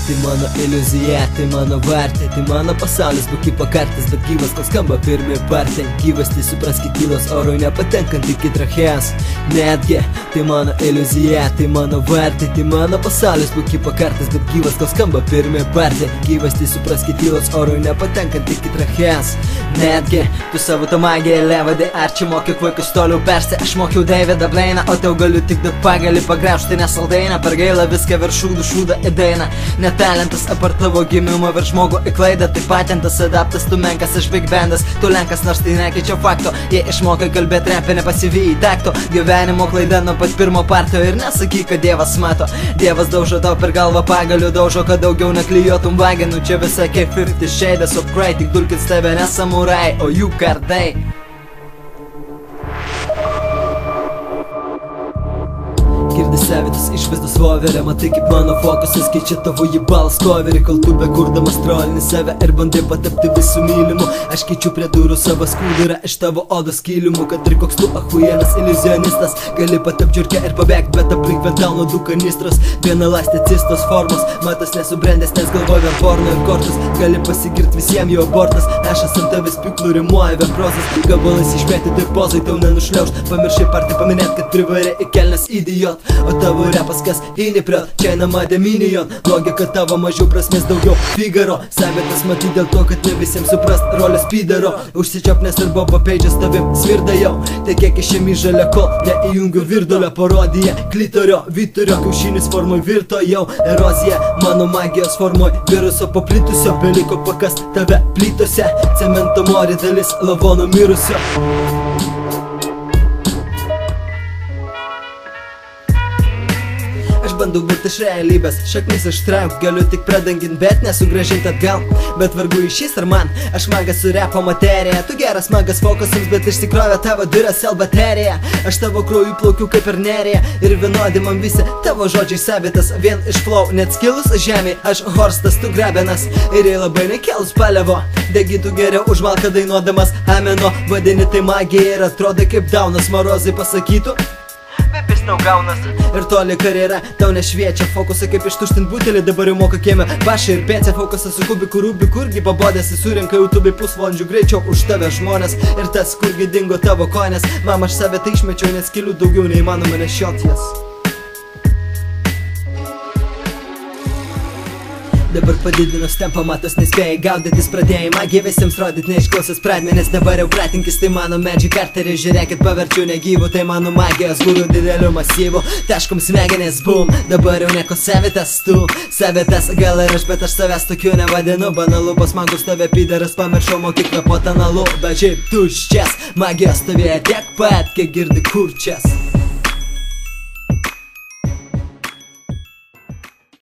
tai mano iliuzija, tai mano vartė, tai mano pasaulis, būk pakartas, bet gyvas, kol skamba pirmi partė. Gyvas, tai supraskit, tylos orui nepatenkant iki trachės. Netgi, tai mano iliuzija, tai mano vartė, tai mano pasaulis, būk pakartas, bet gyvas, kol skamba pirmi partė. Gyvas, tai supraskit, tylos orui nepatenkant iki trachės. Netgi, tu savo tą magiją levadai, ar čia mokyk vaikus toliau persti. Aš mokiau Davidą Blainą, o tau galiu tik duot pagalį pagraužti nesaldainę. Per gailą viską virš šūdą į dainą. Netalentas apart tavo gimimo virš žmogų į klaidą. Tai patentas, adaptas, tu menkas, aš big bandas. Tu lenkas, nors tai nekeičia fakto. Jei išmokai kalbėt repę, nepasivyjai takto. Gyvenimo klaida nuo pat pirmo parto. Ir nesakyk, kad Dievas mato. Dievas daužo tau per galvą pagaliu, daužo, kad daugiau neklijuotum vaginų. Čia visai kaip 50 Shades of Grey, tik dulkins tave ne samurai, o jų kardai. Girdi savitus išvaizdos voverę, matai kaip mano fokusas keičia tavo jį balskoverį. Kol tu bekurdamas trolini save ir bandai patapti visų mylimu. Aš keičiu prie durų savo skudurą iš tavo odos kilimų. Kad ir koks tu ahujenas iliuzionistas, gali patap džiurkę ir pabėgt, bet aplink vien tau nuo du kanistros. Viena lastė cistos formos, matas nesubrendęs, nes galvoja vien porno ir kortus. Gali pasigirt visiems jo abortas, ešas ant tavęs piklų rimuoja vien prozas. Gabalas išmėtyti pozai tau nenušliaužt, pamiršai partį paminėt, kad privarė į kelnes idiot. O tavo repas kas įnipriot, čia namadė minion. Logika tavo mažiau prasmės, daugiau Figaro. Savitas matyt dėl to, kad ne visiems suprast rolės pydaro. Užsičiop, nes ir Bobo Page'as tavim svirda jau. Tai kiek išėmi žalia, kol neįjungiu virdulio parodija. Klitorio, Vyturio, kiaušinis formoj virto jau erozija. Mano magijos formoj viruso paplitusio. Beliko pakas tave plytose, cemento mori dalis lavono mirusio. Aš bandau būt iš realybės, šaknis ištraukt, galiu tik pradangint, bet nesugrąžint atgal. Bet vargu išys ar man, aš magas su repo materija. Tu geras magas fokusams, bet išsikrovė tavo Duracell baterija. Aš tavo krauju plaukiu kaip ir nerija, ir vienodi man visi tavo žodžiai savitas. Vien iš flow, net skilus žemė, aš Horstas, tu Grabenas. Ir jei labai nekelus palevo, degintų geriau už malką dainuodamas ameno. Vadini tai magija ir atrodo kaip Daunas Marozai pasakytų. Pepis tau gaunas. Ir toli karjera tau nešviečia. Fokusą kaip ištuštint butelį, dabar jau moka kieme Bašą ir pėcę. Fokusą su kubiku rubiku, kurgi pabodėsi. Surinka YouTube pusvalandžių greičiau už tave žmonės. Ir tas, kurgi dingo tavo koinės. Mama, aš save tai išmečiau, nes kelių daugiau neįmanoma nešiot jas. Dabar padidinus tempą, matos nespėjai gaudytis, pradėjai magiją visiems rodyt, neišklausęs pradmenis. Dabar jau pratinkis, tai mano Magic Carterį, žiūrėkit, paverčiu negyvų, tai mano magijos gūrų didelių masyvų. Taškom smegenės, boom, dabar jau nieko savitas tu. Savitas gal ir aš, bet aš savęs tokiu nevadinu. Banalu, pas magus tave pideras, pamiršau mokyklą po tanalu. Bet šiaip tuščias, magijos tavėje tiek pat, kiek girdi kurčias.